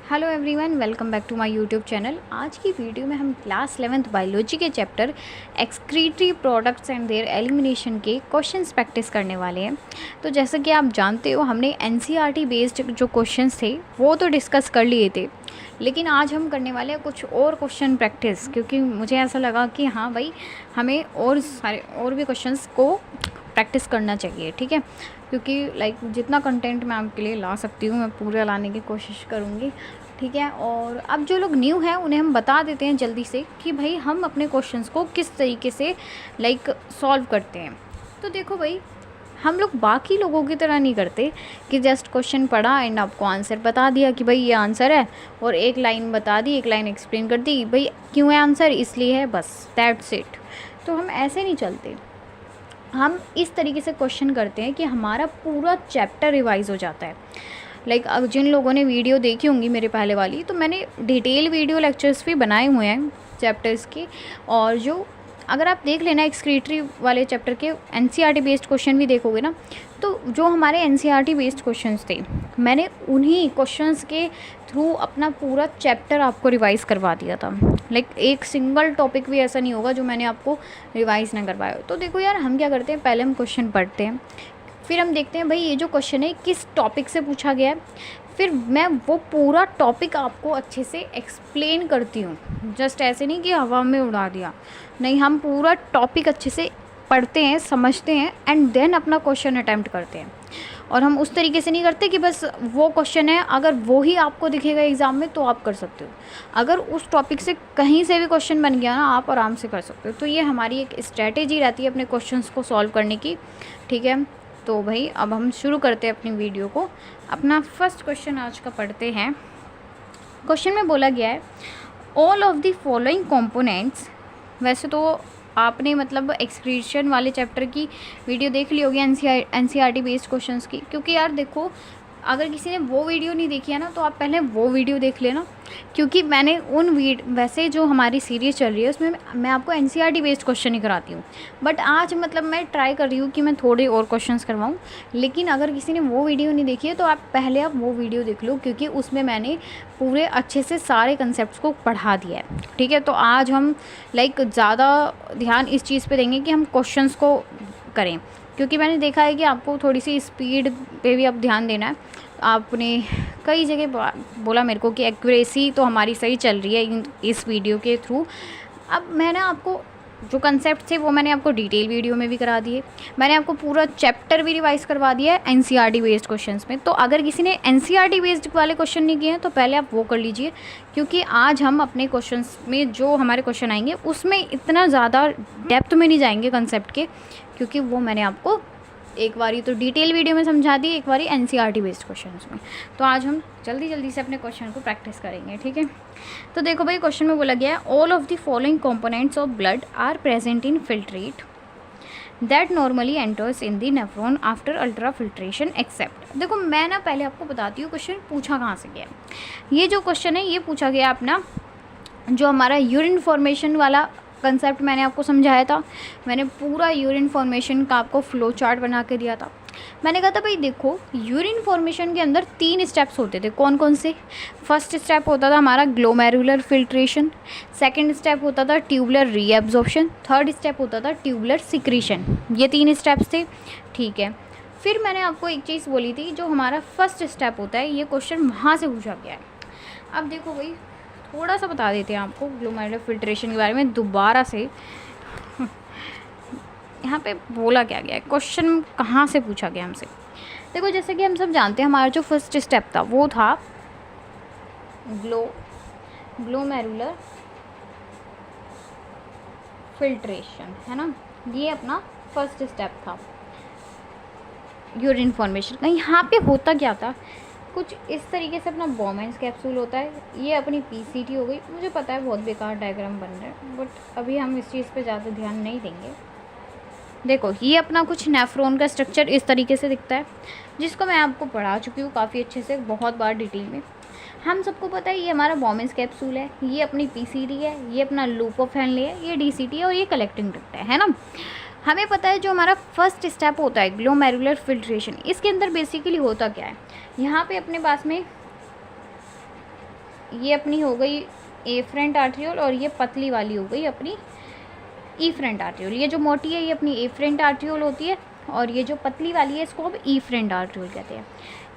Hello everyone, welcome back to my YouTube channel. आज की video में हम क्लास 11th बायोलॉजी के chapter excretory products and their elimination के क्वेश्चंस प्रैक्टिस करने वाले हैं। तो जैसा कि आप जानते हो, हमने एनसीईआरटी बेस्ड जो क्वेश्चंस थे वो तो डिस्कस कर लिए थे, लेकिन आज हम करने वाले हैं कुछ और क्वेश्चन प्रैक्टिस, क्योंकि मुझे ऐसा लगा कि हाँ भाई, हमें और भी क्वेश्चंस को प्रैक्टिस करना चाहिए। ठीक है, क्योंकि जितना कंटेंट मैं आपके लिए ला सकती हूँ मैं पूरा लाने की कोशिश करूँगी। ठीक है, और अब जो लोग न्यू हैं उन्हें हम बता देते हैं जल्दी से कि भाई हम अपने क्वेश्चंस को किस तरीके से सॉल्व करते हैं। तो देखो भाई, हम लोग बाकी लोगों की तरह नहीं करते कि जस्ट क्वेश्चन पढ़ा एंड आपको आंसर बता दिया कि भाई ये आंसर है, और एक लाइन बता दी, एक लाइन एक्सप्लेन कर दी, भाई क्यों है आंसर, इसलिए है, बस दैट्स इट। तो हम ऐसे नहीं चलते। हम इस तरीके से क्वेश्चन करते हैं कि हमारा पूरा चैप्टर रिवाइज हो जाता है। अब जिन लोगों ने वीडियो देखी होंगी मेरे पहले वाली, तो मैंने डिटेल वीडियो लेक्चर्स भी बनाए हुए हैं चैप्टर्स के, और जो अगर आप देख लेना एक्सक्रीटरी वाले चैप्टर के एनसीईआरटी बेस्ड क्वेश्चन भी देखोगे ना, तो जो हमारे एनसीईआरटी बेस्ड क्वेश्चंस थे, मैंने उन्हीं क्वेश्चंस के थ्रू अपना पूरा चैप्टर आपको रिवाइज करवा दिया था। एक सिंगल टॉपिक भी ऐसा नहीं होगा जो मैंने आपको रिवाइज ना करवाया। तो देखो यार, हम क्या करते हैं, पहले हम क्वेश्चन पढ़ते हैं, फिर हम देखते हैं भाई ये जो क्वेश्चन है किस टॉपिक से पूछा गया है, फिर मैं वो पूरा टॉपिक आपको अच्छे से एक्सप्लेन करती हूँ। जस्ट ऐसे नहीं कि हवा में उड़ा दिया, नहीं, हम पूरा टॉपिक अच्छे से पढ़ते हैं, समझते हैं, एंड देन अपना क्वेश्चन अटैम्प्ट करते हैं। और हम उस तरीके से नहीं करते कि बस वो क्वेश्चन है, अगर वो ही आपको दिखेगा एग्ज़ाम में तो आप कर सकते हो। अगर उस टॉपिक से कहीं से भी क्वेश्चन बन गया ना, आप आराम से कर सकते हो। तो ये हमारी एक स्ट्रैटेजी रहती है अपने क्वेश्चंस को सॉल्व करने की। ठीक है, तो भाई अब हम शुरू करते हैं अपनी वीडियो को। अपना फर्स्ट क्वेश्चन आज का पढ़ते हैं। क्वेश्चन में बोला गया है, all of the following components. वैसे तो आपने एक्सक्रीशन वाले चैप्टर की वीडियो देख ली होगी एनसीईआरटी बेस्ड क्वेश्चंस की, क्योंकि यार देखो, अगर किसी ने वो वीडियो नहीं देखी है ना, तो आप पहले वो वीडियो देख लेना, क्योंकि मैंने वैसे जो हमारी सीरीज़ चल रही है उसमें मैं आपको एनसीईआरटी बेस्ड क्वेश्चन ही कराती हूँ, बट आज मैं ट्राई कर रही हूँ कि मैं थोड़े और क्वेश्चंस करवाऊँ। लेकिन अगर किसी ने वो वीडियो नहीं देखी है तो आप वो वीडियो देख लो, क्योंकि उसमें मैंने पूरे अच्छे से सारे कंसेप्ट को पढ़ा दिया है। ठीक है, तो आज हम ज़्यादा ध्यान इस चीज़ पर देंगे कि हम क्वेश्चंस को करें, क्योंकि मैंने देखा है कि आपको थोड़ी सी स्पीड पे भी अब ध्यान देना है। आपने कई जगह बोला मेरे को कि एक्यूरेसी तो हमारी सही चल रही है इस वीडियो के थ्रू। अब मैंने आपको जो कंसेप्ट थे वो मैंने आपको डिटेल वीडियो में भी करा दिए, मैंने आपको पूरा चैप्टर भी रिवाइज करवा दिया है एनसीईआरटी बेस्ड क्वेश्चंस में। तो अगर किसी ने एनसीईआरटी बेस्ड वाले क्वेश्चन नहीं किए हैं तो पहले आप वो कर लीजिए, क्योंकि आज हम अपने क्वेश्चंस में जो हमारे क्वेश्चन आएंगे उसमें इतना ज़्यादा डेप्थ में नहीं जाएंगे कंसेप्ट के, क्योंकि वो मैंने आपको एक बारी तो डिटेल वीडियो में समझा दी, एक बारी एनसीईआरटी बेस्ड क्वेश्चंस में। तो आज हम जल्दी से अपने क्वेश्चन को प्रैक्टिस करेंगे। ठीक है, तो देखो भाई, क्वेश्चन में बोला गया है, all of the following components of blood are present in filtrate that normally enters in the nephron after ultra filtration except. देखो, मैं ना पहले आपको बताती हूँ क्वेश्चन पूछा कहाँ से गया। ये जो क्वेश्चन है ये पूछा गया अपना जो हमारा यूरिन फॉर्मेशन वाला कंसेप्ट मैंने आपको समझाया था। मैंने पूरा यूरिन फॉर्मेशन का आपको फ्लो चार्ट बना के दिया था। मैंने कहा था भाई देखो, यूरिन फॉर्मेशन के अंदर 3 स्टेप्स होते थे। कौन कौन से? फर्स्ट स्टेप होता था हमारा ग्लोमेरुलर फिल्ट्रेशन, सेकंड स्टेप होता था ट्यूबुलर रीएब्जॉर्प्शन, थर्ड स्टेप होता था ट्यूबुलर सिक्रीशन। ये 3 स्टेप्स थे। ठीक है, फिर मैंने आपको एक चीज़ बोली थी, जो हमारा फर्स्ट स्टेप होता है, ये क्वेश्चन वहाँ से पूछा गया है। अब देखो भाई, थोड़ा सा बता देते हैं आपको ग्लोमेरुलर फिल्ट्रेशन के बारे में दोबारा से। यहाँ पे बोला क्या गया है, क्वेश्चन कहाँ से पूछा गया हमसे। देखो, जैसे कि हम सब जानते हैं, हमारा जो फर्स्ट स्टेप था वो था ग्लोमेरुलर फिल्ट्रेशन, है ना। ये अपना फर्स्ट स्टेप था यूरिन फॉर्मेशन का। यहाँ पे होता क्या था, कुछ इस तरीके से अपना बॉमेंस कैप्सूल होता है, ये अपनी पीसीटी हो गई। मुझे पता है बहुत बेकार डायग्राम बन रहा है, बट अभी हम इस चीज़ पे ज़्यादा ध्यान नहीं देंगे। देखो, ये अपना कुछ नेफ्रॉन का स्ट्रक्चर इस तरीके से दिखता है, जिसको मैं आपको पढ़ा चुकी हूँ काफ़ी अच्छे से, बहुत बार डिटेल में। हम सबको पता है ये हमारा बॉमेंस कैप्सूल है, ये अपनी पीसीटी है, ये अपना लूप ऑफ हेनले है, ये डीसीटी है, और ये कलेक्टिंग डक्ट है ना। हमें पता है जो हमारा फर्स्ट स्टेप होता है ग्लोमेरुलर फिल्ट्रेशन, इसके अंदर बेसिकली होता क्या है, यहाँ पे अपने पास में ये अपनी हो गई एफरेंट आर्ट्रियोल और ये पतली वाली हो गई अपनी ईफरेंट आर्ट्रियोल। ये जो मोटी है ये अपनी एफरेंट आर्ट्रियोल होती है और ये जो पतली वाली है इसको हम ईफरेंट आर्ट्रियोल कहते हैं।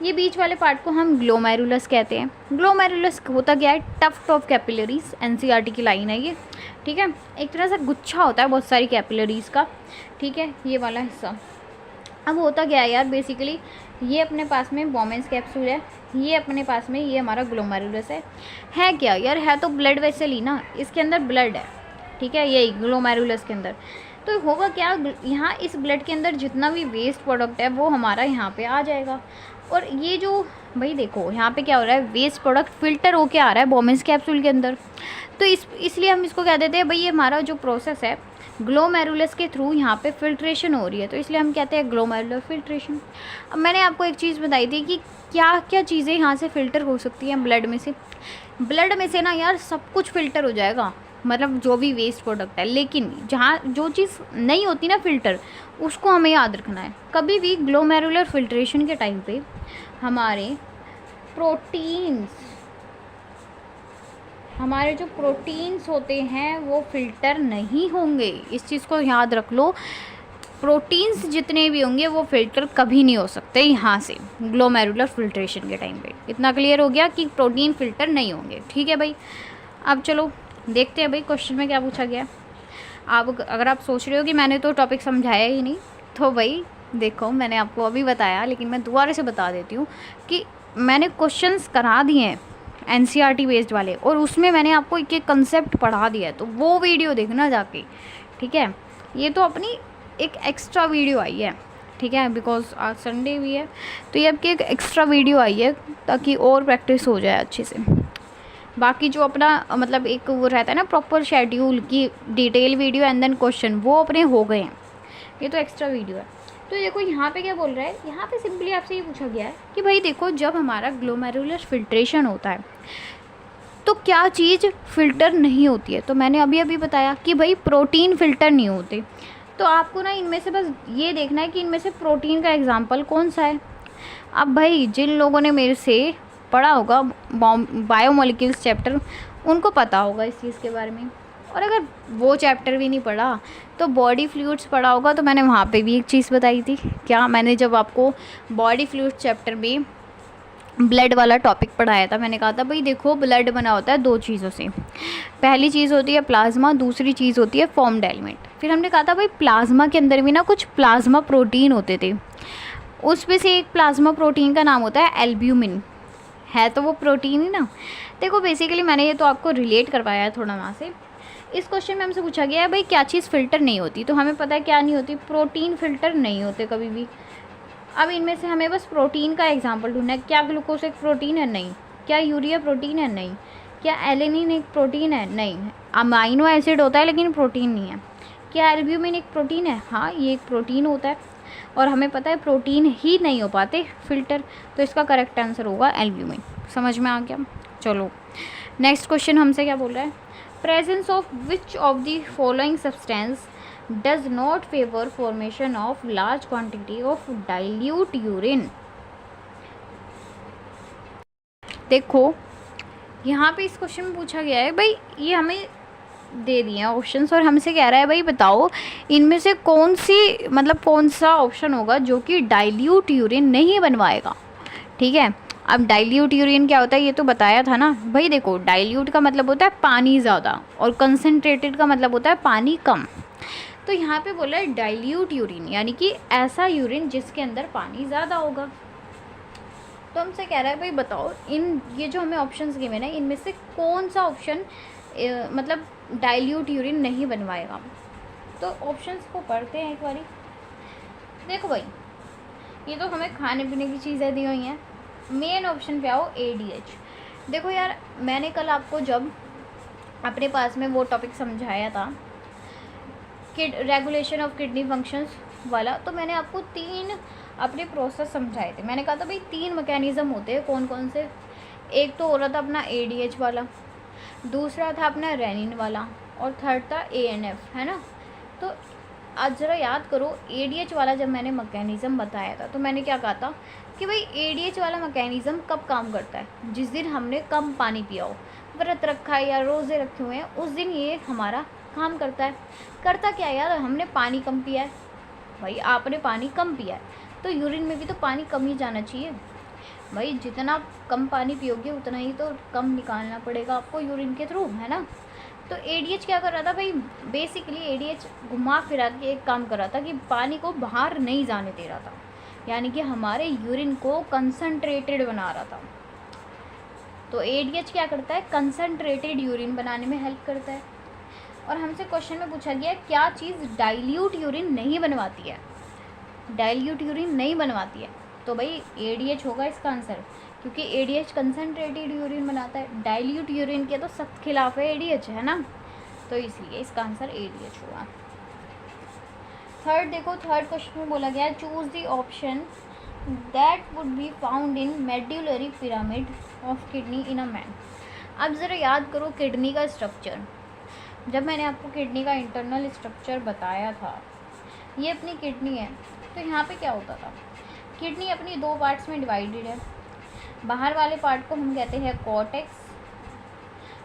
ये बीच वाले पार्ट को हम ग्लोमेरुलस कहते हैं। ग्लोमेरुलस होता क्या है, टफ्ट ऑफ कैपिलरीज, एनसीईआरटी की लाइन है ये, ठीक है। एक तरह से गुच्छा होता है बहुत सारी कैपिलरीज का, ठीक है, ये वाला हिस्सा। अब होता क्या है यार, बेसिकली ये अपने पास में बोमेंस कैप्सूल है, ये अपने पास में ये हमारा ग्लोमेरुलस है क्या यार, है तो ब्लड वेसल ही ना, इसके अंदर ब्लड है, ठीक है, यही ग्लोमेरुलस के अंदर। तो होगा क्या, यहाँ इस ब्लड के अंदर जितना भी वेस्ट प्रोडक्ट है वो हमारा यहाँ पे आ जाएगा। और ये जो भाई देखो यहाँ पे क्या हो रहा है, वेस्ट प्रोडक्ट फिल्टर होके आ रहा है बोमेंस कैप्सूल के अंदर। तो इसलिए हम इसको कह देते हैं भाई ये हमारा जो प्रोसेस है ग्लोमेरुलस के थ्रू यहाँ पे फिल्ट्रेशन हो रही है, तो इसलिए हम कहते हैं ग्लोमेरुलर फिल्ट्रेशन। अब मैंने आपको एक चीज़ बताई थी कि क्या क्या चीज़ें यहाँ से फ़िल्टर हो सकती हैं ब्लड में से। ब्लड में से ना यार सब कुछ फ़िल्टर हो जाएगा, मतलब जो भी वेस्ट प्रोडक्ट है, लेकिन जहाँ जो चीज़ नहीं होती ना फ़िल्टर, उसको हमें याद रखना है। कभी भी ग्लोमेरुलर फिल्ट्रेशन के टाइम पे हमारे जो प्रोटीन्स होते हैं वो फिल्टर नहीं होंगे, इस चीज़ को याद रख लो। प्रोटीन्स जितने भी होंगे वो फिल्टर कभी नहीं हो सकते यहाँ से ग्लोमेरुलर फिल्ट्रेशन के टाइम पे। इतना क्लियर हो गया कि प्रोटीन फिल्टर नहीं होंगे, ठीक है भाई। अब चलो देखते हैं भाई क्वेश्चन में क्या पूछा गया। आप अगर आप सोच रहे हो कि मैंने तो टॉपिक समझाया ही नहीं, तो भाई देखो मैंने आपको अभी बताया, लेकिन मैं दोबारा से बता देती हूँ कि मैंने क्वेश्चंस करा दिए हैं एनसीईआरटी बेस्ड वाले, और उसमें मैंने आपको एक एक कंसेप्ट पढ़ा दिया है, तो वो वीडियो देखना जाके, ठीक है। ये तो अपनी एक एक्स्ट्रा वीडियो आई है, ठीक है, बिकॉज आज संडे भी है, तो ये आपकी एक एक्स्ट्रा वीडियो आई है ताकि और प्रैक्टिस हो जाए अच्छे से। बाकी जो अपना मतलब एक वो रहता है ना प्रॉपर शेड्यूल की detail video and then question, वो अपने हो गए हैं, ये तो एक्स्ट्रा वीडियो है। तो देखो यहाँ पे क्या बोल रहा है, यहाँ पे सिंपली आपसे ये पूछा गया है कि भाई देखो जब हमारा ग्लोमेरुलर फिल्ट्रेशन होता है तो क्या चीज़ फ़िल्टर नहीं होती है। तो मैंने अभी अभी बताया कि भाई प्रोटीन फ़िल्टर नहीं होते। तो आपको ना इनमें से बस ये देखना है कि इनमें से प्रोटीन का एग्जाम्पल कौन सा है। अब भाई जिन लोगों ने मेरे से पढ़ा होगा बायोमोलिक्यूल्स चैप्टर, उनको पता होगा इस चीज़ के बारे में, और अगर वो चैप्टर भी नहीं पढ़ा तो बॉडी फ्लूइड्स पढ़ा होगा। तो मैंने वहाँ पे भी एक चीज़ बताई थी, क्या मैंने जब आपको बॉडी फ्लूइड्स चैप्टर में ब्लड वाला टॉपिक पढ़ाया था, मैंने कहा था भाई देखो ब्लड बना होता है दो चीज़ों से, पहली चीज़ होती है प्लाज्मा, दूसरी चीज़ होती है फॉर्म्ड एलिमेंट। फिर हमने कहा था भाई प्लाज्मा के अंदर भी ना कुछ प्लाज्मा प्रोटीन होते थे, उसमें से एक प्लाज्मा प्रोटीन का नाम होता है एल्ब्यूमिन, है तो वो प्रोटीन ही ना। देखो बेसिकली मैंने ये तो आपको रिलेट करवाया है थोड़ा वहाँ से। इस क्वेश्चन में हमसे पूछा गया है भाई क्या चीज़ फ़िल्टर नहीं होती, तो हमें पता है क्या नहीं होती, प्रोटीन फ़िल्टर नहीं होते कभी भी। अब इनमें से हमें बस प्रोटीन का एग्जांपल ढूंढना है। क्या ग्लूकोज एक प्रोटीन है? नहीं। क्या यूरिया प्रोटीन है? नहीं। क्या एलेनिन एक प्रोटीन है? नहीं। अमाइनो एसिड होता है लेकिन प्रोटीन नहीं है। क्या एल्ब्यूमिन एक प्रोटीन है? हाँ, ये एक प्रोटीन होता है, और हमें पता है प्रोटीन ही नहीं हो पाते फिल्टर, तो इसका करेक्ट आंसर होगा एल्ब्यूमिन। समझ में आ गया? चलो नेक्स्ट क्वेश्चन हमसे क्या बोल रहा है, presence of which of the following substance does not favour formation of large quantity of dilute urine. देखो यहाँ पे इस क्वेश्चन में पूछा गया है भाई, ये हमें दे दिए हैं ऑप्शंस और हमसे कह रहा है भाई बताओ इनमें से कौन सी मतलब कौन सा ऑप्शन होगा जो कि डाइल्यूट यूरिन नहीं बनवाएगा। ठीक है, अब डाइल्यूट यूरिन क्या होता है ये तो बताया था ना भाई। देखो डाइल्यूट का मतलब होता है पानी ज़्यादा और कंसनट्रेटेड का मतलब होता है पानी कम। तो यहाँ पे बोला है डाइल्यूट यूरिन, यानी कि ऐसा यूरिन जिसके अंदर पानी ज़्यादा होगा। तो हमसे कह रहा है भाई बताओ इन ये जो हमें ऑप्शंस गिवन है इनमें से कौन सा ऑप्शन मतलब डाइल्यूट यूरिन नहीं बनवाएगा। तो ऑप्शंस को पढ़ते हैं एक बारी। देखो भाई ये तो हमें खाने पीने की चीज़ें दी हुई हैं। मेन ऑप्शन पे आओ ADH। देखो यार मैंने कल आपको जब अपने पास में वो टॉपिक समझाया था रेगुलेशन ऑफ किडनी फंक्शंस वाला, तो मैंने आपको 3 अपने प्रोसेस समझाए थे। मैंने कहा था भाई 3 मैकेनिज़्म होते हैं, कौन कौन से। एक तो हो रहा था अपना ADH वाला, दूसरा था अपना रेनिन वाला, और थर्ड था ANF, है ना। तो आज ज़रा याद करो ADH वाला जब मैंने मैकेनिज़्म बताया था तो मैंने क्या कहा था, कि भाई एडीएच वाला मैकेनिज़्म कब काम करता है, जिस दिन हमने कम पानी पिया हो, व्रत रखा है या रोज़े रखे हुए हैं, उस दिन ये हमारा काम करता है। करता क्या है यार, हमने पानी कम पिया है, भाई आपने पानी कम पिया है तो यूरिन में भी तो पानी कम ही जाना चाहिए। भाई जितना कम पानी पियोगे उतना ही तो कम निकालना पड़ेगा आपको यूरिन के थ्रू, है ना। तो एडीएच क्या कर रहा था भाई, बेसिकली एडीएच घुमा फिरा के एक काम कर रहा था कि पानी को बाहर नहीं जाने दे रहा था, यानी कि हमारे यूरिन को कंसंट्रेटेड बना रहा था। तो एडीएच क्या करता है, कंसंट्रेटेड यूरिन बनाने में हेल्प करता है। और हमसे क्वेश्चन में पूछा गया क्या चीज़ डाइल्यूट यूरिन नहीं बनवाती है, डाइल्यूट यूरिन नहीं बनवाती है, तो भाई एडीएच होगा इसका आंसर, क्योंकि एडीएच कंसंट्रेटेड यूरिन बनाता है। डाइल्यूट यूरिन के तो सख्त खिलाफ है एडीएच, है ना, तो इसलिए इसका आंसर एडीएच होगा। थर्ड देखो, थर्ड क्वेश्चन में बोला गया choose the option that would be found in medullary pyramid of kidney in a man. अब ज़रा याद करो किडनी का स्ट्रक्चर। जब मैंने आपको किडनी का इंटरनल स्ट्रक्चर बताया था, ये अपनी किडनी है, तो यहाँ पे क्या होता था, किडनी अपनी दो पार्ट्स में डिवाइडेड है। बाहर वाले पार्ट को हम कहते हैं कॉर्टेक्स,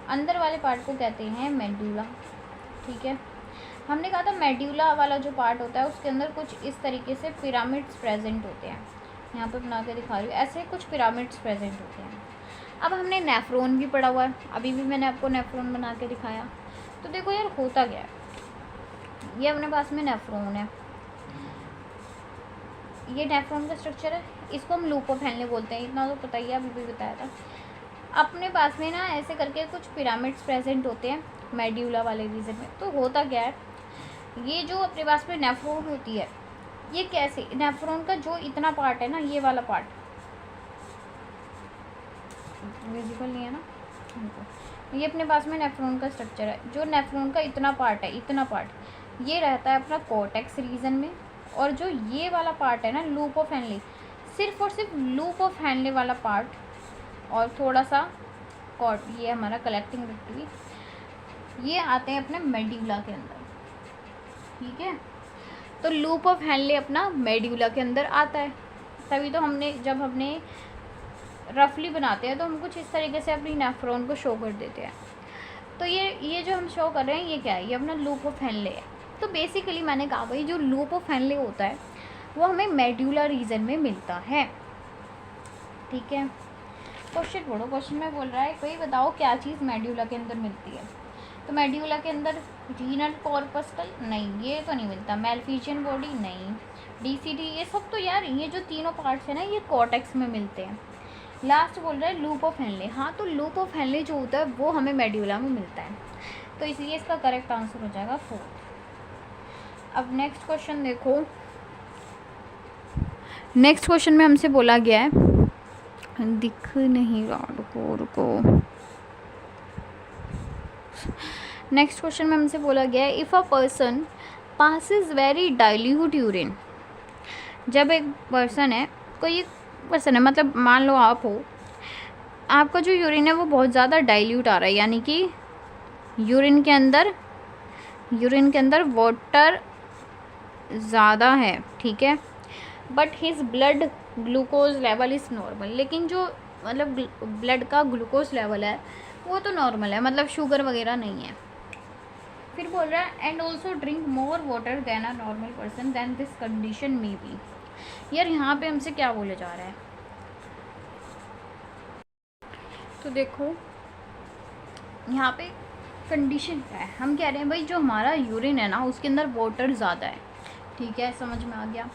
अंदर वाले पार्ट को कहते हैं मेडुला, ठीक है। हमने कहा था मेडुला वाला जो पार्ट होता है उसके अंदर कुछ इस तरीके से पिरामिड्स प्रेजेंट होते हैं, यहाँ पे बना के दिखा रही हूँ, ऐसे कुछ पिरामिड्स प्रेजेंट होते हैं। अब हमने नेफ्रॉन भी पढ़ा हुआ है, अभी भी मैंने आपको नेफ्रॉन बना के दिखाया। तो देखो यार होता क्या है, ये अपने पास में नेफ्रॉन है, ये नेफ्रॉन का स्ट्रक्चर है, इसको हम लूप ऑफ हेनले बोलते हैं, इतना तो पता ही है, अभी भी बताया था। अपने पास में ना ऐसे करके कुछ पिरामिड्स प्रेजेंट होते हैं मेड्यूला वाले रीजन में। तो होता क्या है, ये जो अपने पास में नेफ्रॉन होती है, ये कैसे, नेफ्रॉन का जो इतना पार्ट है ना, ये वाला पार्ट विजिबल नहीं है ना, ये अपने पास में नेफ्रॉन का स्ट्रक्चर है। जो नेफ्रॉन का इतना पार्ट है, इतना पार्ट ये रहता है अपना कॉर्टेक्स रीजन में, और जो ये वाला पार्ट है ना लूप ऑफ हेनले, सिर्फ और सिर्फ लूप ऑफ हेनले वाला पार्ट और थोड़ा सा कॉर्ड, ये हमारा कलेक्टिंग विक्ट्री, ये आते हैं अपने मेड्यूला के अंदर, ठीक है। तो लूप ऑफ हेनले अपना मेड्यूला के अंदर आता है, तभी तो हमने जब हमने रफली बनाते हैं तो हम कुछ इस तरीके से अपनी नेफ्रॉन को शो कर देते हैं। तो ये जो हम शो कर रहे हैं ये क्या है, ये अपना लूप ऑफ हेनले है। तो बेसिकली मैंने कहा भाई जो लूप ऑफ हेनले होता है वो हमें मेड्यूला रीजन में मिलता है, ठीक है। क्वेश्चन पढ़ो, क्वेश्चन में बोल रहा है कोई बताओ क्या चीज़ मेड्यूला के अंदर मिलती है। तो मेड्यूला के अंदर रीनल कॉर्पस्कल नहीं, ये तो नहीं मिलता। मेलफिजियन बॉडी नहीं, डीसीडी, ये सब तो यार ये जो तीनों पार्ट्स हैं ना ये कॉर्टेक्स में मिलते हैं। लास्ट बोल रहा है लूप ऑफ हेनले, हाँ तो लूप ऑफ हेनले जो होता है वो हमें मेड्यूला में मिलता है, तो इसलिए इसका करेक्ट आंसर हो जाएगा 4। अब नेक्स्ट क्वेश्चन देखो, नेक्स्ट क्वेश्चन में हमसे बोला गया है, दिख नहीं रहा, रुको। नेक्स्ट क्वेश्चन में हमसे बोला गया है if a person passes very dilute urine. जब एक पर्सन है, कोई एक पर्सन है, मतलब मान लो आप हो, आपका जो यूरिन है वो बहुत ज़्यादा डाइल्यूट आ रहा है, यानी कि यूरिन के अंदर वाटर ज़्यादा है, ठीक है। But his blood glucose level is normal, लेकिन जो मतलब ब्लड का ग्लूकोज लेवल है वो तो नॉर्मल है, मतलब शुगर वगैरह नहीं है। फिर बोल रहा है and also drink more water then a normal person then this condition may be. यार यहाँ पे हमसे क्या बोले जा रहा है, तो देखो यहाँ पे कंडीशन क्या है, हम कह रहे हैं भाई जो हमारा यूरिन है ना उसके अंदर वाटर ज़्यादा है, ठीक है, समझ में आ गया।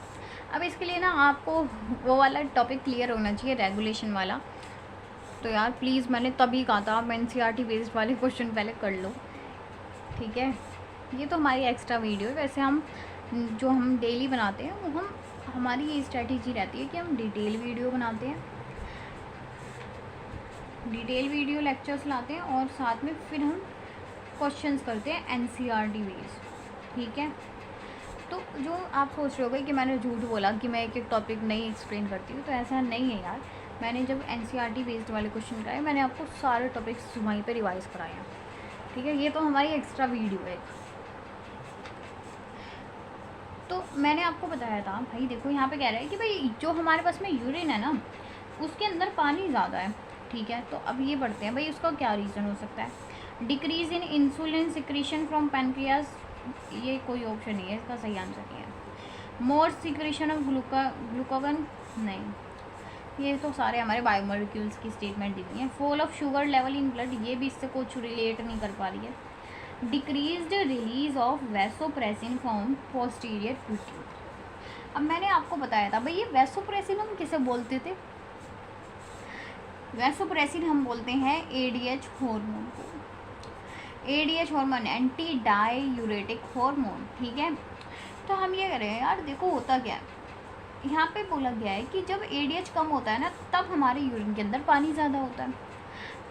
अब इसके लिए ना आपको वो वाला टॉपिक क्लियर होना चाहिए, रेगुलेशन वाला। तो यार प्लीज़ मैंने तभी कहा था आप एनसीईआरटी बेस्ड वाले क्वेश्चन पहले कर लो, ठीक है। ये तो हमारी एक्स्ट्रा वीडियो है, वैसे हम जो हम डेली बनाते हैं वो हमारी ये स्ट्रेटजी रहती है कि हम डिटेल वीडियो बनाते हैं, डिटेल वीडियो लेक्चर्स लाते हैं और साथ में फिर हम क्वेश्चंस करते हैं एनसीईआरटी बेस्ड, ठीक है। तो जो आप सोच रहे होगे कि मैंने झूठ बोला कि मैं एक एक टॉपिक नहीं एक्सप्लेन करती हूँ, तो ऐसा नहीं है यार। मैंने जब एनसीईआरटी बेस्ड वाले क्वेश्चन कराए मैंने आपको सारे टॉपिक्स वहीं पे रिवाइज कराए हैं, ठीक है। ये तो हमारी एक्स्ट्रा वीडियो है। तो मैंने आपको बताया था भाई, देखो यहाँ पे कह रहा है कि भाई जो हमारे पास में यूरिन है ना, उसके अंदर पानी ज़्यादा है, ठीक है। तो अब ये पढ़ते हैं भाई उसका क्या रीज़न हो सकता है। Decrease in insulin secretion from pancreas, ये कोई ऑप्शन नहीं है, इसका सही आंसर नहीं है। मोर सिक्रीशन ऑफ ग्लूकागन, नहीं, ये तो सारे हमारे बायोमोलिक्यूल्स की स्टेटमेंट दी हुई है। Fall of sugar level in blood, ये भी इससे कुछ रिलेट नहीं कर पा रही है। Decreased release of vasopressin from posterior pituitary. अब मैंने आपको बताया था भाई ये वैसोप्रेसिन हम किसे बोलते थे, वैसोप्रेसिन हम बोलते हैं एडीएच हार्मोन को। ADH hormone anti diuretic hormone, ठीक है। तो हम ये कह रहे हैं यार, देखो होता क्या है, यहाँ पे बोला गया है कि जब एडीएच कम होता है ना, तब हमारे यूरिन के अंदर पानी ज़्यादा होता है।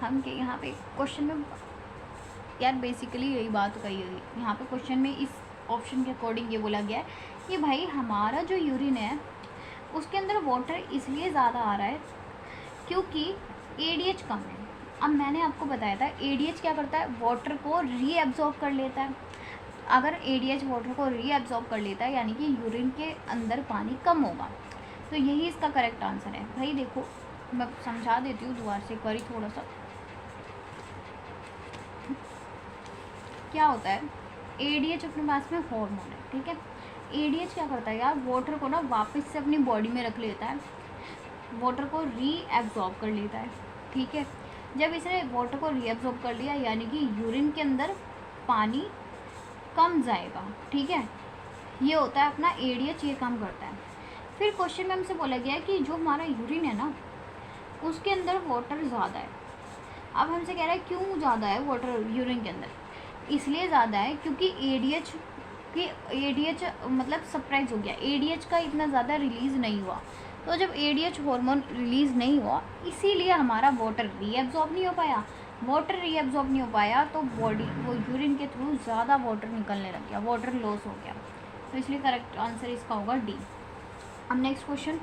हम के यहाँ पे क्वेश्चन में यार बेसिकली यही बात कही हुई है। यहाँ पे क्वेश्चन में इस ऑप्शन के अकॉर्डिंग ये बोला गया है कि भाई हमारा जो यूरिन है उसके अंदर वाटर इसलिए ज़्यादा आ रहा है क्योंकि एडीएच कम है। अब मैंने आपको बताया था एडीएच क्या करता है, वाटर को रीएब्जॉर्ब कर लेता है। अगर एडीएच वाटर को रीएब्जॉर्ब कर लेता है यानी कि यूरिन के अंदर पानी कम होगा। तो यही इसका करेक्ट आंसर है। भाई देखो मैं समझा देती हूँ दोबारा से, करी थोड़ा सा। क्या होता है, एडीएच अपने पास में हार्मोन है, ठीक है। एडीएच क्या करता है यार, वाटर को ना वापस से अपनी बॉडी में रख लेता है, वाटर को रीएब्जॉर्ब कर लेता है, ठीक है। जब इसने वाटर को रीएब्जॉर्ब कर लिया यानी कि यूरिन के अंदर पानी कम जाएगा, ठीक है। ये होता है अपना एडीएच, ये काम करता है। फिर क्वेश्चन में हमसे बोला गया है कि जो हमारा यूरिन है ना उसके अंदर वाटर ज़्यादा है। अब हमसे कह रहा है क्यों ज़्यादा है वाटर यूरिन के अंदर, इसलिए ज़्यादा है क्योंकि एडीएच मतलब सप्रेस हो गया, एडीएच का इतना ज़्यादा रिलीज़ नहीं हुआ। तो जब एडीएच हार्मोन रिलीज़ नहीं हुआ इसीलिए हमारा वाटर रीएब्जॉर्ब नहीं हो पाया। वाटर रीएब्जॉर्ब नहीं हो पाया तो बॉडी वो यूरिन के थ्रू ज़्यादा वाटर निकलने लग गया, वाटर लॉस हो गया। तो इसलिए करेक्ट आंसर इसका होगा डी। अब next question,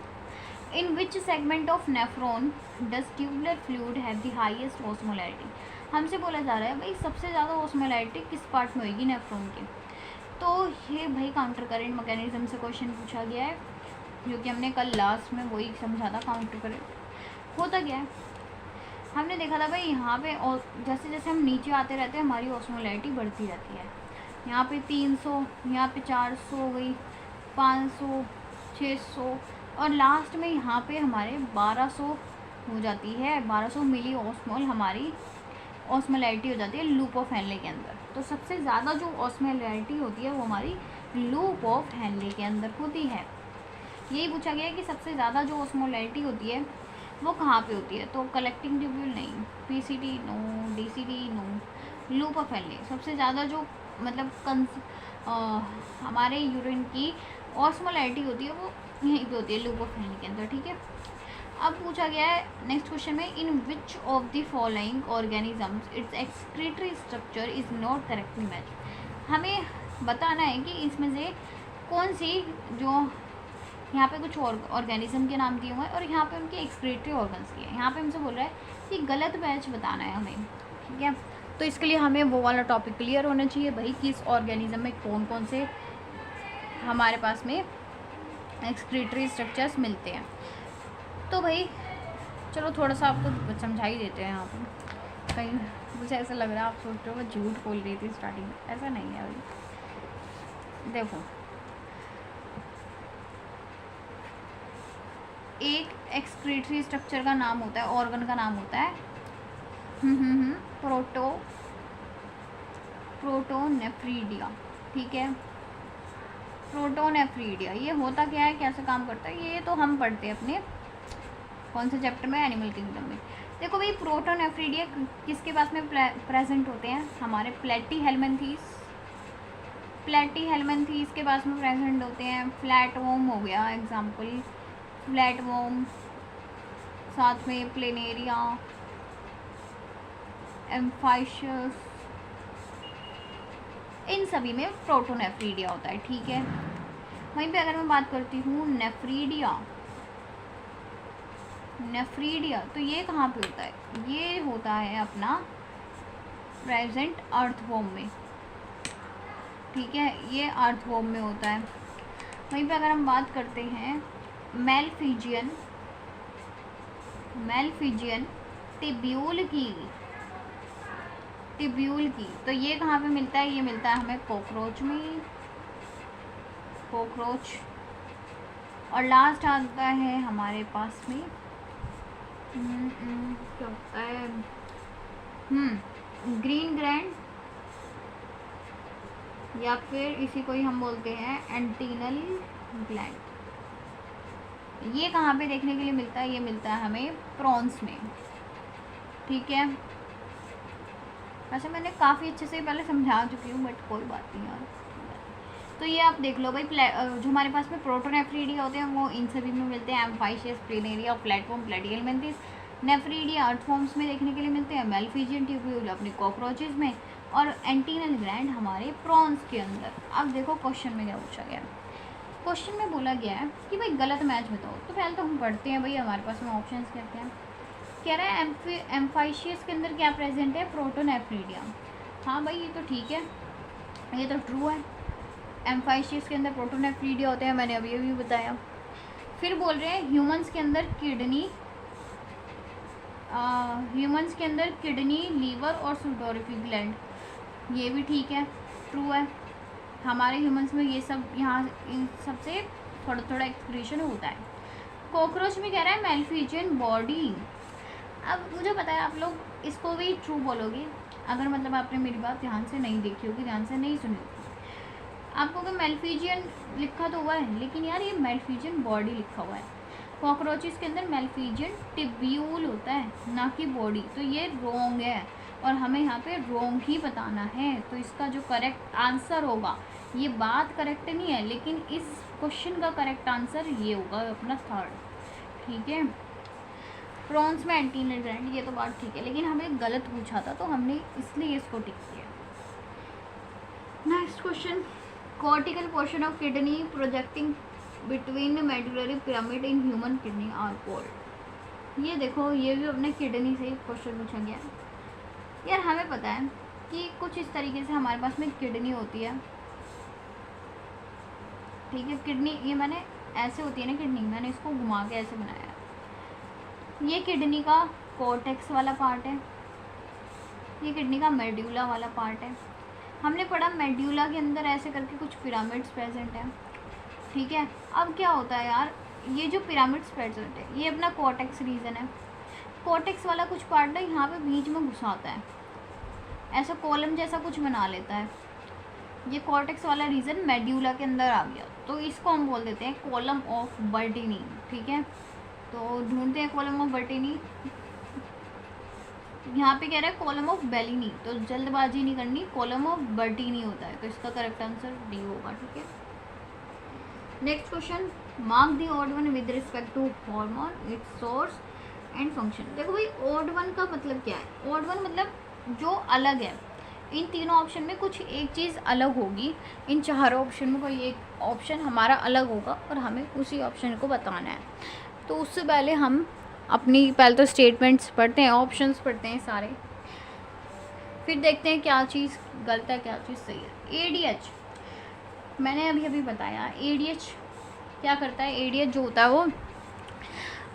in which segment of nephron does tubular fluid have the highest osmolarity. हमसे बोला जा रहा है भाई सबसे ज़्यादा ऑस्मोलैरिटी किस पार्ट में होगी नेफ्रॉन के। तो ये भाई काउंटर करेंट मैकेनिज्म से क्वेश्चन पूछा गया है, जो कि हमने कल लास्ट में वही समझा था। काउंटर करेंट होता क्या है, हमने देखा था भाई यहाँ पे, और जैसे जैसे हम नीचे आते रहते हैं हमारी ऑस्मोलैरिटी बढ़ती रहती है। यहाँ पे 300, यहाँ पे 400 हो गई, 500, 600 और लास्ट में यहाँ पे हमारे 1200 हो जाती है। 1200 मिली ऑस्मोल हमारी ऑस्मोलैरिटी हो जाती है लूप ऑफ हेनले के अंदर। तो सबसे ज़्यादा जो ऑस्मोलैरिटी होती है वो हमारी लूप ऑफ हेनले के अंदर होती है। यही पूछा गया है कि सबसे ज़्यादा जो ऑस्मोलैरिटी होती है वो कहाँ पे होती है। तो कलेक्टिंग ट्यूब्यूल नहीं, PCT no, DCT no, loop of Henle. सबसे ज़्यादा जो मतलब हमारे यूरिन की ऑस्मोलैरिटी होती है वो यहीं पे होती है लूप ऑफ हेनले के अंदर, ठीक है। अब पूछा गया है नेक्स्ट क्वेश्चन में, in which of the following organisms its excretory structure is not correctly match. हमें बताना है कि इसमें से कौन सी, जो यहाँ पे कुछ ऑर्गेनिज्म के नाम दिए हुए हैं और यहाँ पे उनके एक्सक्रीटरी ऑर्गन्स दिए हैं। यहाँ पे हमसे बोल रहा है कि गलत मैच बताना है हमें, ठीक है। तो इसके लिए हमें वो वाला टॉपिक क्लियर होना चाहिए भाई कि इस ऑर्गेनिज्म में कौन कौन से हमारे पास में एक्सक्रीटरी स्ट्रक्चर्स मिलते हैं। तो भाई चलो थोड़ा सा आपको समझा ही देते हैं। यहाँ पर कहीं मुझे ऐसा लग रहा है आप सोच रहे हो मैं झूठ बोल रही थी स्टार्टिंग में, ऐसा नहीं है भाई। देखो एक एक्सक्रीटरी स्ट्रक्चर का नाम होता है, ऑर्गन का नाम होता है प्रोटोनेफ्रीडिया, ठीक है। प्रोटोनेफ्रीडिया ये होता क्या है, कैसे काम करता है, ये तो हम पढ़ते हैं अपने कौन से चैप्टर में, एनिमल किंगडम में। देखो भाई प्रोटोनेफ्रीडिया किसके पास में प्रेजेंट होते हैं, हमारे प्लेटीहेल्मिन्थीस के पास में प्रेजेंट होते हैं। फ्लैटवर्म हो गया एग्जाम्पल, फ्लैटवर्म, साथ में प्लेनेरिया, एम्फाइशियस, इन सभी में प्रोटोनेफ्रीडिया होता है, ठीक है। वहीं पे अगर मैं बात करती हूँ नेफ्रीडिया तो ये कहाँ पे होता है, ये होता है अपना प्रेजेंट अर्थवॉर्म में, ठीक है। ये अर्थवॉर्म में होता है। वहीं पे अगर हम बात करते हैं मेलफिजियन टिब्यूल की, तो ये कहाँ पे मिलता है? ये मिलता है हमें कॉकरोच में, कॉकरोच। और लास्ट आता है हमारे पास में क्या होता है, ग्रीन ग्रैंड, या फिर इसी को ही हम बोलते हैं एंटीनल ग्लैंड। ये कहाँ पे देखने के लिए मिलता है? ये मिलता है हमें प्रॉन्स में, ठीक है। वैसे मैंने काफ़ी अच्छे से पहले समझा चुकी हूँ, बट कोई बात नहीं यार। तो ये आप देख लो भाई, जो हमारे पास में प्रोटोनेफ्रीडिया होते हैं वो इन सभी में मिलते हैं, एम्फाइशियस, प्लेनेरिया और प्लेटफॉर्म प्लेटिहेलमिन्थेस। नेफ्रीडिया अर्थ फॉर्म्स में देखने के लिए मिलते हैं, मेलफिजियन ट्यूब्यूल अपने कॉकरोचेस में, और एंटीनल ग्लैंड हमारे प्रॉन्स के अंदर। अब देखो क्वेश्चन में क्या पूछा गया। क्वेश्चन में बोला गया है कि भाई गलत मैच बताओ। तो पहले तो हम पढ़ते हैं भाई, हमारे पास में ऑप्शंस क्या क्या हैं। कह रहा है एम्फाइशियस के अंदर क्या प्रेजेंट है? प्रोटोनेफ्रीडिया। हाँ भाई ये तो ठीक है, ये तो ट्रू है। एम्फाइशियस के अंदर प्रोटोनेफ्रीडिया होते हैं, मैंने अभी अभी बताया। फिर बोल रहे हैं ह्यूमंस के अंदर किडनी, लीवर और सुडोरिफी ग्लैंड, ये भी ठीक है, ट्रू है। हमारे ह्यूमंस में ये सब, यहाँ इन सब से थोड़ा थोड़ा एक्सक्रीशन होता है। कॉकरोच में कह रहा है मेलफिजियन बॉडी। अब मुझे पता है आप लोग इसको भी ट्रू बोलोगे, अगर मतलब आपने मेरी बात ध्यान से नहीं देखी होगी, ध्यान से नहीं सुनी होगी। आपको क्या मेलफिजियन लिखा तो हुआ है, लेकिन यार ये मेलफिजियन बॉडी लिखा हुआ है। कॉकरोचेस के अंदर मेलफिजियन टिब्यूल होता है, ना कि बॉडी। तो ये रॉन्ग है और हमें यहाँ पे रॉन्ग ही बताना है। तो इसका जो करेक्ट आंसर होगा, ये बात करेक्ट नहीं है, लेकिन इस क्वेश्चन का करेक्ट आंसर ये होगा अपना थर्ड, ठीक है। प्रॉन्स में एंटीनल ग्लैंड, ये तो बात ठीक है, लेकिन हमें गलत पूछा था तो हमने इसलिए इसको टिक किया। Next question, cortical portion of kidney projecting between medullary pyramid in human kidney are called. ये देखो, ये भी अपने किडनी से क्वेश्चन पूछा गया। यार हमें पता है कि कुछ इस तरीके से हमारे पास में किडनी होती है, ठीक है। किडनी ये मैंने ऐसे होती है ना किडनी, मैंने इसको घुमा के ऐसे बनाया। ये किडनी का कॉर्टेक्स वाला पार्ट है, ये किडनी का मेड्यूला वाला पार्ट है। हमने पढ़ा मेड्यूला के अंदर ऐसे करके कुछ पिरामिड्स प्रेजेंट हैं, ठीक है। अब क्या होता है यार, ये जो पिरामिड्स प्रेजेंट है ये अपना कॉर्टेक्स रीजन है। कॉर्टेक्स वाला कुछ पार्ट ना यहाँ पे बीच में घुसाता है, ऐसा कॉलम जैसा कुछ बना लेता है। ये कॉर्टेक्स वाला रीजन मेड्यूला के अंदर आ गया, तो इसको हम बोल देते हैं कॉलम ऑफ बर्टीनी, ठीक है। तो ढूंढते हैं कॉलम ऑफ बर्टीनी। यहाँ पे कह रहा है कॉलम ऑफ बेलिनी, तो जल्दबाजी नहीं करनी, कॉलम ऑफ बर्टीनी होता है, तो इसका करेक्ट आंसर डी होगा, ठीक है। Next question, mark the odd one with respect to hormone, its source and function. देखो भाई ऑड वन का मतलब क्या है? ऑड वन मतलब जो अलग है। इन तीनों ऑप्शन में कुछ एक चीज़ अलग होगी, इन चारों ऑप्शन में कोई एक ऑप्शन हमारा अलग होगा और हमें उसी ऑप्शन को बताना है। तो उससे पहले हम अपनी पहले तो स्टेटमेंट्स पढ़ते हैं, ऑप्शंस पढ़ते हैं सारे, फिर देखते हैं क्या चीज़ गलत है क्या चीज़ सही है। ADH मैंने अभी अभी बताया, ADH क्या करता है? ADH जो होता है वो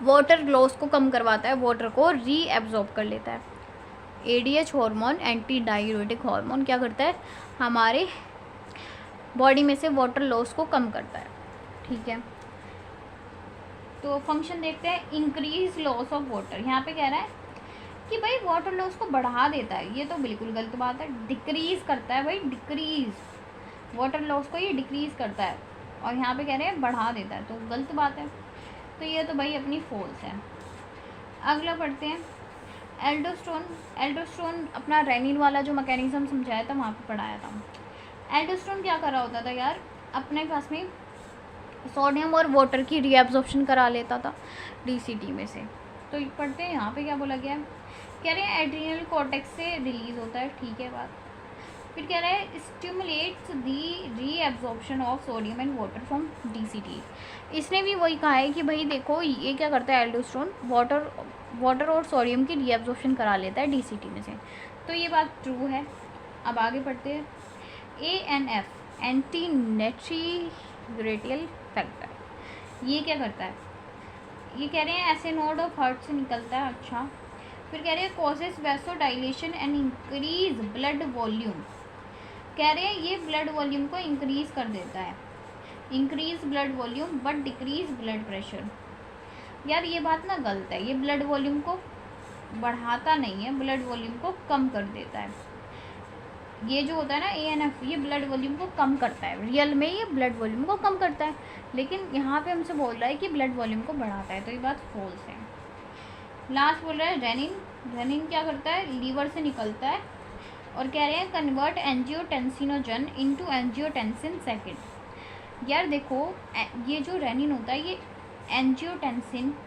वाटर लॉस को कम करवाता है, वाटर को रीएब्जॉर्ब कर लेता है। ADH hormone anti diuretic hormone क्या करता है? हमारे बॉडी में से वाटर लॉस को कम करता है, ठीक है। तो फंक्शन देखते हैं, इंक्रीज लॉस ऑफ वाटर। यहाँ पे कह रहा है कि भाई वाटर लॉस को बढ़ा देता है, ये तो बिल्कुल गलत बात है। डिक्रीज करता है भाई, डिक्रीज वाटर लॉस को ये डिक्रीज करता है, और यहाँ पे कह रहे हैं बढ़ा देता है, तो गलत बात है। तो ये तो भाई अपनी फॉल्स है। अगला पढ़ते हैं, एल्डोस्टेरोन। एल्डोस्टेरोन अपना रेनिन वाला जो मैकेनिज्म समझाया था वहाँ पे पढ़ाया था। एल्डोस्टेरोन क्या कर रहा होता था यार, अपने पास में सोडियम और वाटर की रीएब्जॉर्प्शन करा लेता था DCT में से। तो पढ़ते हैं यहाँ पे क्या बोला गया है, कह रहे हैं एड्रिनल कॉर्टेक्स से रिलीज होता है, ठीक है बात। फिर कह रहा है stimulates the reabsorption of sodium and water from DCT। इसने भी वही कहा है कि भाई देखो ये क्या करता है, एल्डोस्टेरोन वाटर और सोडियम की रीएब्जॉर्प्शन करा लेता है DCT में से, तो ये बात ट्रू है। अब आगे पढ़ते हैं, ANF एंटी नेट्रीग्रेटियल फैक्टर, ये क्या करता है, ये कह रहे हैं ऐसे नोड ऑफ हार्ट से निकलता है। अच्छा, फिर कह रहे हैं causes vasodilation and increase blood volume, कह रहे हैं ये ब्लड वॉल्यूम को इंक्रीज कर देता है, increase blood volume but decrease blood pressure. यार ये बात ना गलत है, ये ब्लड वॉल्यूम को बढ़ाता नहीं है, ब्लड वॉल्यूम को कम कर देता है। ये जो होता है ना ANF, ये ब्लड वॉल्यूम को कम करता है, रियल में ये ब्लड वॉल्यूम को कम करता है, लेकिन यहाँ पे हमसे बोल रहा है कि ब्लड वॉल्यूम को बढ़ाता है, तो ये बात फॉल्स है। लास्ट बोल रहा है रेनिन, रेनिन क्या करता है, लीवर से निकलता है और कह रहे हैं convert angiotensinogen into angiotensin second. यार देखो ये जो रेनिन होता है ये एंजियोटेंसिनोजन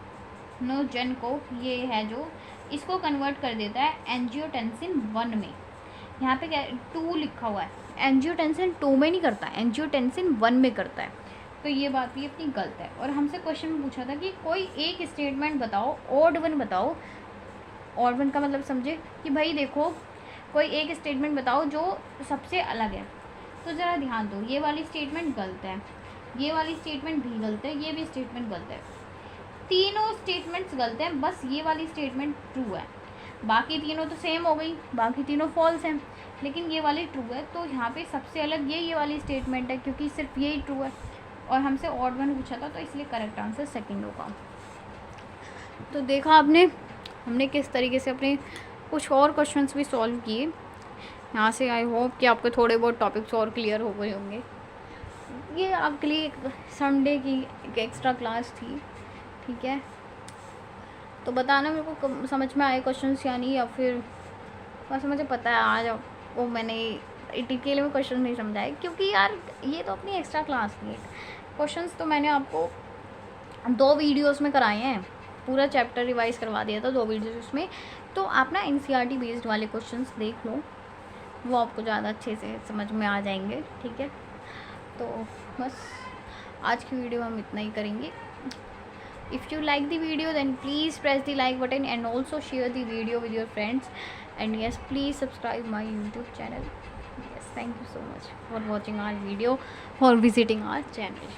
को, ये है जो इसको कन्वर्ट कर देता है एंजियोटेंसिन 1 में। यहाँ पे क्या 2 लिखा हुआ है, एंजियोटेंसिन 2 में नहीं करता, एंजियोटेंसिन 1 में करता है, तो ये बात भी अपनी गलत है। और हमसे क्वेश्चन में पूछा था कि कोई एक स्टेटमेंट बताओ, ऑड वन बताओ, ऑड वन का मतलब समझे कि भाई देखो कोई एक स्टेटमेंट बताओ जो सबसे अलग है, तो ज़रा ध्यान दो, ये वाली स्टेटमेंट गलत है, ये वाली स्टेटमेंट भी गलत है, ये भी स्टेटमेंट गलत है, तीनों स्टेटमेंट्स गलत हैं, बस ये वाली स्टेटमेंट ट्रू है, बाकी तीनों तो सेम हो गई, बाकी तीनों फॉल्स हैं, लेकिन ये वाली ट्रू है। तो यहाँ पे सबसे अलग ये वाली स्टेटमेंट है, क्योंकि सिर्फ यही ट्रू है और हमसे ऑड वन पूछा था, तो इसलिए करेक्ट आंसर सेकंड होगा। तो देखा आपने हमने किस तरीके से अपने कुछ और क्वेश्चंस भी सॉल्व किए यहाँ से। आई होप कि आपके थोड़े बहुत टॉपिक्स और क्लियर हो गए होंगे। ये आपके लिए संडे की एक एक्स्ट्रा क्लास थी, ठीक है। तो बताना मेरे को समझ में आए क्वेश्चंस या नहीं, या फिर वैसे मुझे पता है आज वो मैंने डिटेल में क्वेश्चन नहीं समझाए, क्योंकि यार ये तो अपनी एक्स्ट्रा क्लास थी। क्वेश्चंस तो मैंने आपको 2 वीडियोस में कराए हैं, पूरा चैप्टर रिवाइज करवा दिया था 2 वीडियोस में। तो आप ना NCERT बेस्ड वाले क्वेश्चंस देख लो, वो आपको ज़्यादा अच्छे से समझ में आ जाएंगे, ठीक है। तो बस आज की वीडियो हम इतना ही करेंगे। If you like the video, then please press the like button and also share the video with your friends, and yes, please subscribe my YouTube channel. Yes, thank you so much for watching our video, for visiting our channel.